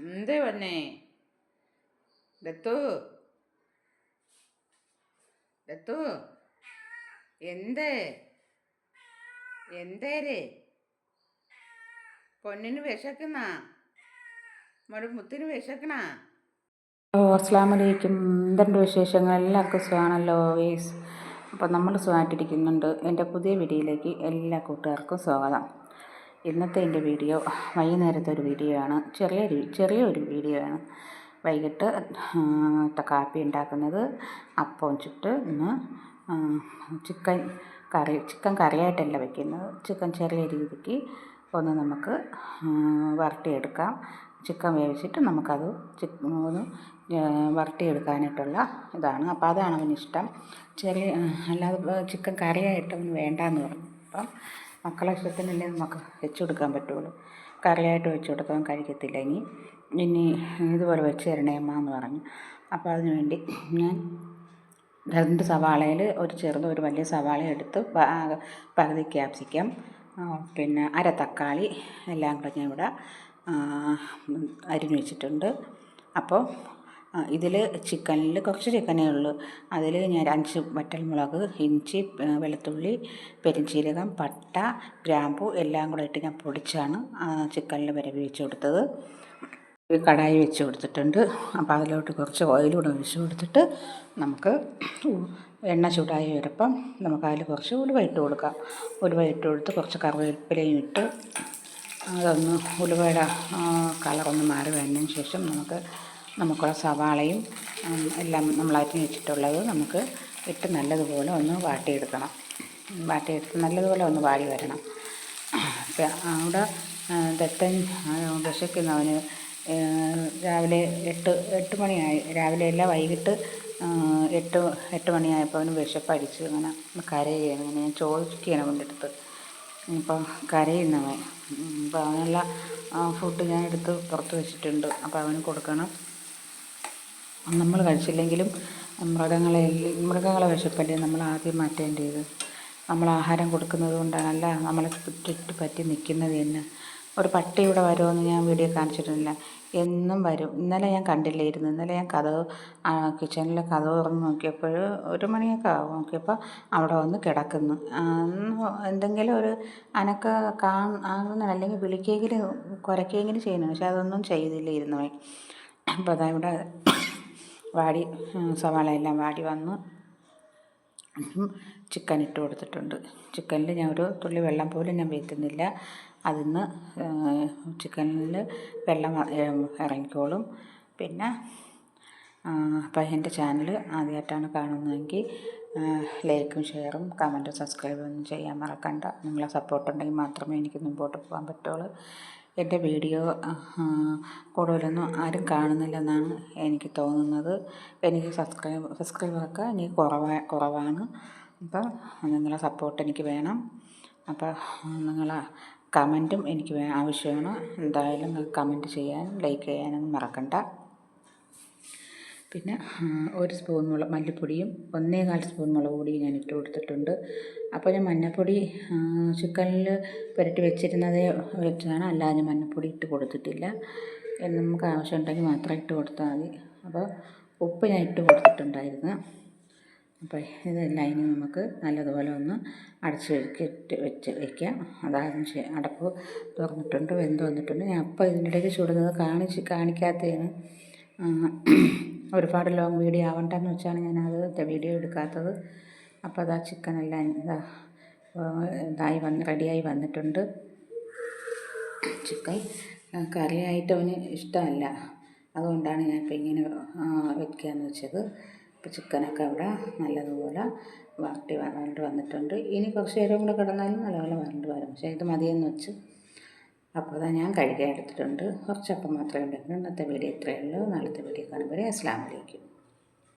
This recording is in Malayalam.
എന്തേ വന്നേ ദത്തു ദത്തു എന്തേ എന്തേര് പൊന്നിന് വിശക്കണ നമ്മുടെ മുത്തിന് വിശക്കണ? അസ്സലാമു അലൈക്കും. എന്തുണ്ട് വിശേഷങ്ങൾ? എല്ലാവർക്കും സുഖമാണല്ലോ വേസ്. അപ്പോൾ നമ്മൾ സുഖമായിട്ടിരിക്കുന്നുണ്ട്. എൻ്റെ പുതിയ വീഡിയോയിലേക്ക് എല്ലാ കൂട്ടുകാർക്കും സ്വാഗതം. ഇന്നത്തെ എൻ്റെ വീഡിയോ വൈകുന്നേരത്തെ ഒരു വീഡിയോ ആണ്. ചെറിയൊരു വീഡിയോ ആണ്. വൈകിട്ട് കാപ്പി ഉണ്ടാക്കുന്നത് അപ്പം ചുട്ട് ഇന്ന് ചിക്കൻ കറിയായിട്ടല്ല വയ്ക്കുന്നത്. ചിക്കൻ ചെറിയ രീതിക്ക് ഒന്ന് നമുക്ക് വരട്ടിയെടുക്കാം. ചിക്കൻ വേവിച്ചിട്ട് നമുക്കത് ഒന്ന് വരട്ടിയെടുക്കാനായിട്ടുള്ള ഇതാണ്. അപ്പോൾ അതാണ് അവനിഷ്ടം. അല്ലാതെ ചിക്കൻ കറിയായിട്ട് അവന് വേണ്ടാന്ന് പറഞ്ഞു. അപ്പം മക്കളെ ഇഷ്ടത്തിനല്ലേ നമുക്ക് വെച്ച് കൊടുക്കാൻ പറ്റുള്ളൂ. കറിയായിട്ട് വെച്ച് കൊടുക്കാൻ കഴിക്കത്തില്ല. ഇനി ഇതുപോലെ വെച്ച് തരണേ അമ്മ എന്ന് പറഞ്ഞു. അപ്പോൾ അതിന് വേണ്ടി ഞാൻ 2 സവാളയിൽ ഒരു ചെറുതും ഒരു വലിയ സവാള എടുത്ത് പകുതി ക്യാപ്സിക്കം, പിന്നെ അര തക്കാളി എല്ലാം കൂടെ ഞാൻ ഇവിടെ അരിഞ്ഞു വെച്ചിട്ടുണ്ട്. അപ്പോൾ ഇതിൽ ചിക്കനിൽ കുറച്ച് ചിക്കനേ ഉള്ളൂ. അതിൽ ഞാൻ 5 വറ്റൽമുളക്, ഇഞ്ചി, വെളുത്തുള്ളി, പെരുംജീരകം, പട്ട, ഗ്രാമ്പു എല്ലാം കൂടെ ഇട്ട് ഞാൻ പൊടിച്ചാണ് ചിക്കനിൽ വരവി വെച്ച് കൊടുത്തത്. ഒരു കടായി വെച്ച് കൊടുത്തിട്ടുണ്ട്. അപ്പോൾ അതിലോട്ട് കുറച്ച് ഓയിലൂടെ ഒഴിച്ച് കൊടുത്തിട്ട് നമുക്ക് എണ്ണ ചൂടായി വരുമ്പം നമുക്കതിൽ കുറച്ച് ഉലുവ ഇട്ട് കൊടുക്കാം. ഉലുവ ഇട്ട് കൊടുത്ത് കുറച്ച് കറിവേപ്പിലയും ഇട്ട് അതൊന്ന് ഉലുവയുടെ കളറൊന്ന് മാറി വന്നതിന് ശേഷം നമുക്കുള്ള സവാളയും എല്ലാം നമ്മൾ അരിഞ്ഞ് വെച്ചിട്ടുള്ളത് നമുക്ക് ഇട്ട് നല്ലതുപോലെ ഒന്ന് വാട്ടിയെടുക്കണം. വാട്ടിയെടുത്ത് നല്ലതുപോലെ ഒന്ന് വാടി വരണം. അവിടെ ദത്തൻ വിശക്കുന്നവന് രാവിലെ 8 മണിയായി. രാവിലെ അല്ല, വൈകിട്ട് 8 മണിയായപ്പോൾ അവന് വിശപ്പടിച്ച് അങ്ങനെ കരയുകയാണ്. അങ്ങനെ ഞാൻ ചോദിക്കുകയാണ് അവൻ്റെ അടുത്ത്. ഇപ്പം കരയുന്നവൻ. അപ്പോൾ അവനുള്ള ഫുഡ് ഞാൻ എടുത്ത് പുറത്ത് വെച്ചിട്ടുണ്ട്. അപ്പോൾ അവന് കൊടുക്കണം. നമ്മൾ കഴിച്ചില്ലെങ്കിലും മൃഗങ്ങളെ വിശപ്പല്ലേ നമ്മൾ ആദ്യം മാറ്റേണ്ടത്. നമ്മൾ ആഹാരം കൊടുക്കുന്നത് കൊണ്ടാണല്ല നമ്മളെ ചുറ്റി നിൽക്കുന്നത് തന്നെ. ഒരു പട്ടി ഇവിടെ വരുമെന്ന് ഞാൻ വീഡിയോ കാണിച്ചിട്ടില്ല. എന്നും വരും. ഇന്നലെ ഞാൻ കണ്ടില്ലായിരുന്നു. ഇന്നലെ ഞാൻ കിച്ചണിലെ കതവ് തുറന്ന് നോക്കിയപ്പോൾ 1 മണിയൊക്കെ ആവും. നോക്കിയപ്പോൾ അവിടെ വന്ന് കിടക്കുന്നു. എന്തെങ്കിലും ഒരു അനക്ക ആകുന്ന, അല്ലെങ്കിൽ വിളിക്കെങ്കിലും കുരയ്ക്കെങ്കിലും ചെയ്യുന്നു. പക്ഷെ അതൊന്നും ചെയ്തില്ലായിരുന്നു. അപ്പോൾ അതാ ഇവിടെ സവാള എല്ലാം വാടി വന്ന് ചിക്കൻ ഇട്ട് കൊടുത്തിട്ടുണ്ട്. ചിക്കനിൽ ഞാൻ ഒരു തുള്ളി വെള്ളം പോലും ഞാൻ വീഴ്ത്തുന്നില്ല. അതിന്ന് ചിക്കനിൽ വെള്ളം ഇറങ്ങിക്കോളും. പിന്നെ അപ്പോൾ എൻ്റെ ചാനൽ ആദ്യമായിട്ടാണ് കാണുന്നതെങ്കിൽ ലൈക്കും ഷെയറും കമൻറ്റും സബ്സ്ക്രൈബും ഒന്നും ചെയ്യാൻ മറക്കണ്ട. നിങ്ങളെ സപ്പോർട്ട് ഉണ്ടെങ്കിൽ മാത്രമേ എനിക്ക് മുമ്പോട്ട് പോകാൻ പറ്റുള്ളൂ. എൻ്റെ വീഡിയോ കൂടുതലൊന്നും ആരും കാണുന്നില്ലെന്നാണ് എനിക്ക് തോന്നുന്നത്. എനിക്ക് സബ്സ്ക്രൈബറൊക്കെ എനിക്ക് കുറവാണ്. അപ്പോൾ നിങ്ങളെ സപ്പോർട്ട് എനിക്ക് വേണം. അപ്പോൾ നിങ്ങളെ കമൻറ്റും എനിക്ക് ആവശ്യമാണ്. എന്തായാലും കമൻറ്റ് ചെയ്യാനും ലൈക്ക് ചെയ്യാനൊന്നും മറക്കണ്ട. പിന്നെ 1 സ്പൂൺ മല്ലിപ്പൊടിയും 1.25 സ്പൂൺ മുളക് പൊടിയും ഞാൻ ഇട്ട് കൊടുത്തിട്ടുണ്ട്. അപ്പോൾ ഞാൻ മഞ്ഞൾപ്പൊടി ചിക്കനിൽ പുരട്ടി വെച്ചാണ്. അല്ലാതെ ഞാൻ മഞ്ഞൾപ്പൊടി ഇട്ട് കൊടുത്തിട്ടില്ല. നമുക്ക് ആവശ്യമുണ്ടെങ്കിൽ മാത്രം ഇട്ട് കൊടുത്താൽ മതി. അപ്പോൾ ഉപ്പ് ഞാൻ ഇട്ട് കൊടുത്തിട്ടുണ്ടായിരുന്നു. അപ്പോൾ ഇതെല്ലാം ഇനി നമുക്ക് നല്ലതുപോലെ ഒന്ന് അടച്ച് വയ്ക്കാം. അതായത് അടപ്പ് തുറന്നിട്ടുണ്ട്, വെന്ത് വന്നിട്ടുണ്ട്. ഞാൻ അപ്പോൾ ഇതിൻ്റെ ഇടയ്ക്ക് ചുടുന്നത് കാണിക്കാത്തതിന് ഒരുപാട് ലോങ് വീഡിയോ ആവണ്ടെന്ന് വെച്ചാണ് ഞാനത് വീഡിയോ എടുക്കാത്തത്. അപ്പോൾ അതാ ചിക്കനെല്ലാം റെഡിയായി വന്നിട്ടുണ്ട്. ചിക്കൻ കറിയായിട്ട് അവന് ഇഷ്ടമല്ല. അതുകൊണ്ടാണ് ഞാനിപ്പോൾ ഇങ്ങനെ വയ്ക്കാമെന്ന് വെച്ചത്. ഇപ്പോൾ ചിക്കനൊക്കെ അവിടെ നല്ലതുപോലെ വരണ്ട് വന്നിട്ടുണ്ട്. ഇനി കുറച്ച് നേരം കൂടെ കിടന്നാലും നല്ലപോലെ വരണ്ട് വരും. പക്ഷേ ഇത് മതിയെന്ന് വെച്ച് അപ്പോൾ അതാ ഞാൻ കഴിക്കാൻ എടുത്തിട്ടുണ്ട്. കുറച്ചപ്പം മാത്രമേ ഉണ്ടായിരുന്നു. ഇന്നത്തെ വീഡിയോ ഇത്രയേ ഉള്ളൂ. നാളത്തെ വീഡിയോ കാണുമ്പോൾ അസ്സലാമു അലൈക്കും.